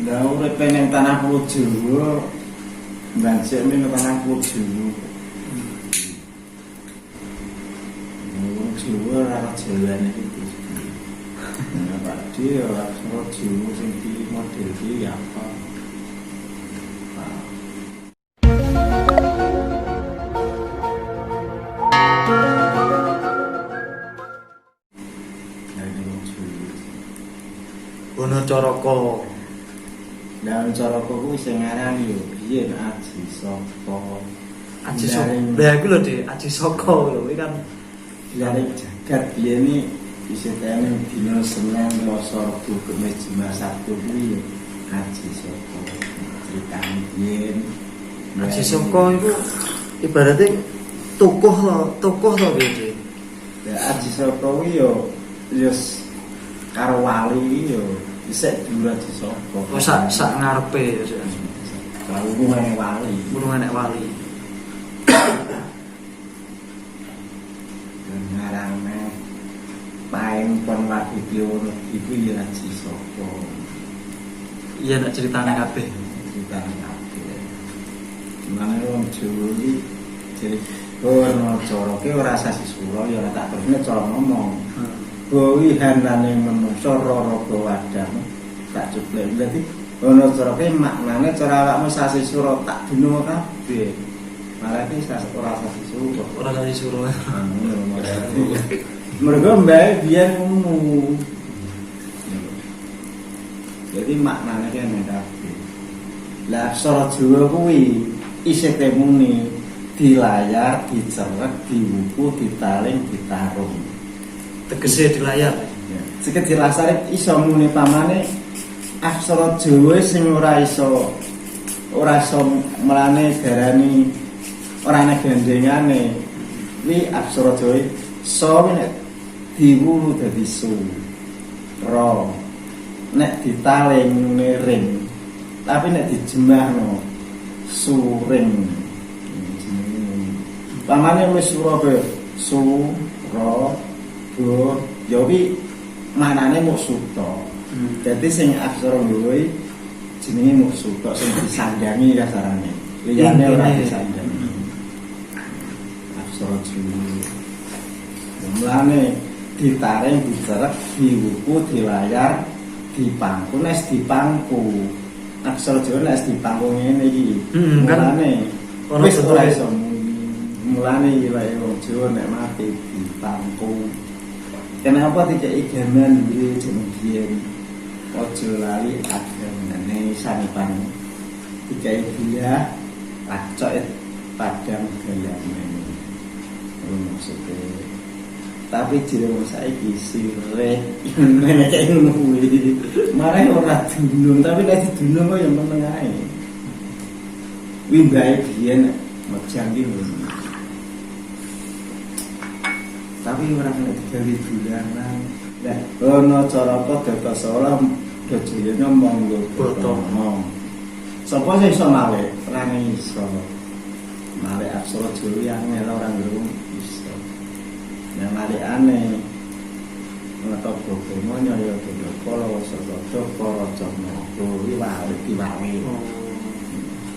Lah urip ning tanah Pulau Jawa. Banjir ning tanah Pulau Jawa. Wong Jawa ora jawane iki. Nah, Pak Di ora Pulau Jawa sing iki model iki apa? Wonocoroko. Lah Coroko kuwi sing aran yo biyen Aji Soko. Aji Soko. Lah iku lho, Dik, Aji Soko lho, iki kan Lare jagat biyen iki isih tene dina Senin Selasa Rabu Kamis Jumat Sabtu kuwi yo Aji Soko. Critane biyen Aji Soko iku ibaratnya tokoh to piye, Dik? Lah Aji Soko kuwi yo karo wali iki yo isih dhuwur Aji Soko. Oh sak ngarepe ya. Kalau hubungannya wali. Hubungan nek wali. Ngarane paing pon wadidyo iku ya Aji Soko. Iya nek ceritane kabeh. Ceritane kabeh. Mane wong Jawa iki jadi ono cara ki ora sasi sura ya ora tak terusne cara ngomong. Kuwi handane menungso raga wadang tak cuplek. Dadi ono cara ki maknane cara awakmu sasi sura tak dino kabeh. Malah iki ora sasi sura. Ora sasi sura. Mergo mbae biyen ngono. Jadi maknane kene kabeh. Lah aksara Jawa kuwi isih temuni di layar, dicerek, diwuku, ditaling, ditarung. Tegese di layar. Seket dilasare iso muni pamane aksara Jawa sing ora iso melane darani ora ana gandengane. Kuwi aksara Jawa so nek diwulu dadi su. Ro. Nek ditaling muni ring. Tapi nek dijemahno suring. Pamane wis Surabaya su ro go ya wi manane mung suta. Dadi sing aksara kuwi jenenge mung suta sing disandangi kasarane. Liyane ora disandangi. Aksara Jawa. Mulane ditaring, dicerek, diwuku, dilayar, dipangku, nek dipangku. Aksara Jawa nek dipangku ngene iki. Mulane wis ora iso mulane wae wong Jawa nek mati dipangku. Kenapa dikeki gaman iki jeneng biyen? Aja lali agamane sanipan. Dikeki dia acok padang galaman. Maksudnya tapi jero saiki sireh ngene kaya ngono kuwi. Mare ora dunung tapi nek didunung kok ya meneng ae. Kuwi bae biyen mejang iki ngono. Tapi ora kena digawe dolanan. Lah ono cara apa Datasala dojene monggo botomo. Sapa sing iso male? Ora iso. Male aksara Jawa yang ora ngerung iso. Yang malikane ngetok bogomo nyaya Dodokala Wasada para Jana kuwi wae diwae.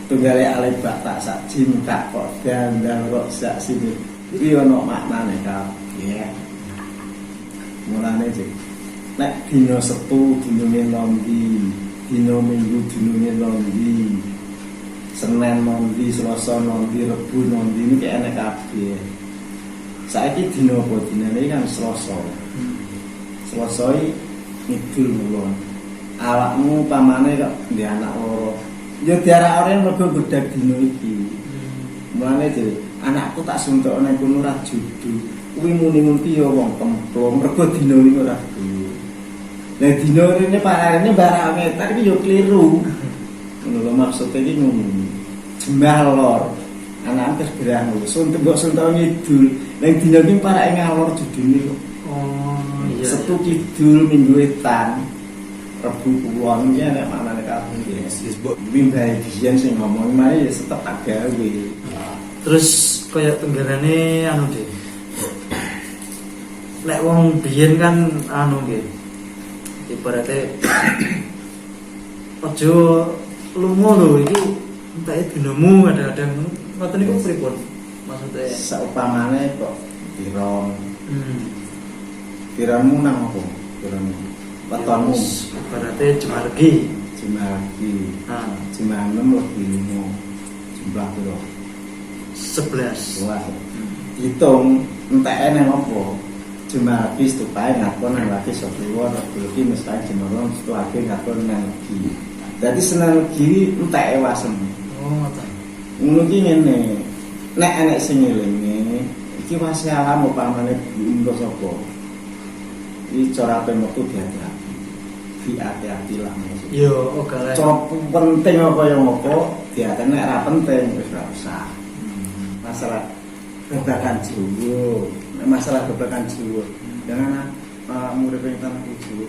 Tunggale alebak tak sak jin tak kok dandang kok sak sini. Iki ono maknane kabeh. Mulane iki nek dina Setu dinune nondi, dina Minggu dinune nondi, Senin nondi, Selasa nondi, Rebu nondi iki enek kabeh. Saiki dina apa dinane kan Selasa. Selasa iki ngidul mulon. Awakmu pamane kok ndek anak loro. Ya diarake mergo godak dina iki. Mulane iki anakku tak suntokne kono ora judu. Kuwi muni-muni ya wong kemplung mergo dina iki ora duwe. Lah dina rene parane barang meter iki yo kliru. Ngono lho maksude iki ngono. Jembah lor. Anak terus gerah ngono. Suntuk ngidul. Lah dina iki parake ngalor judune kok. Oh iya. Setu kidul Minggu Wetan. Rebu Kulon iki nek maknane kabeh. Yes, mbok mimbae biyen sing ngomong mae ya tetep tak gawe. Terus kaya tenggarane anu Dik. Lek wong biyen kan anu nggih. Ibaratnya Aja lunga lho iki entek dinamu kadang-kadang ngoten niku pripun maksudnya Saupamane kok tiron. hmm Tiranmu nang apa? Tiran wetonmu. berarti cuma lagi Jumagi. ah Jumanem lebih limo. Jumlah piro? 11 Wah. Hitung enteke nang apa? Jumagi stupae ngakon nang lagi sepuluh lagi mesti jumlah lagi ngakon nang lagi. Dadi seneng lagi enteke wasem. oh ngoten Ngono ki ngene. Nek enek sing ngelinge iki wase alam upamane nggo sapa? Iki cara pemetu diadraki. Hati-hati lah maksud. yo ogale Cara penting apa yang apa diaten nek ora penting wis ora usah. Masalah gebrakan jiwa, masalah gebrakan jiwa. Jangan murid yang tanah jiwa.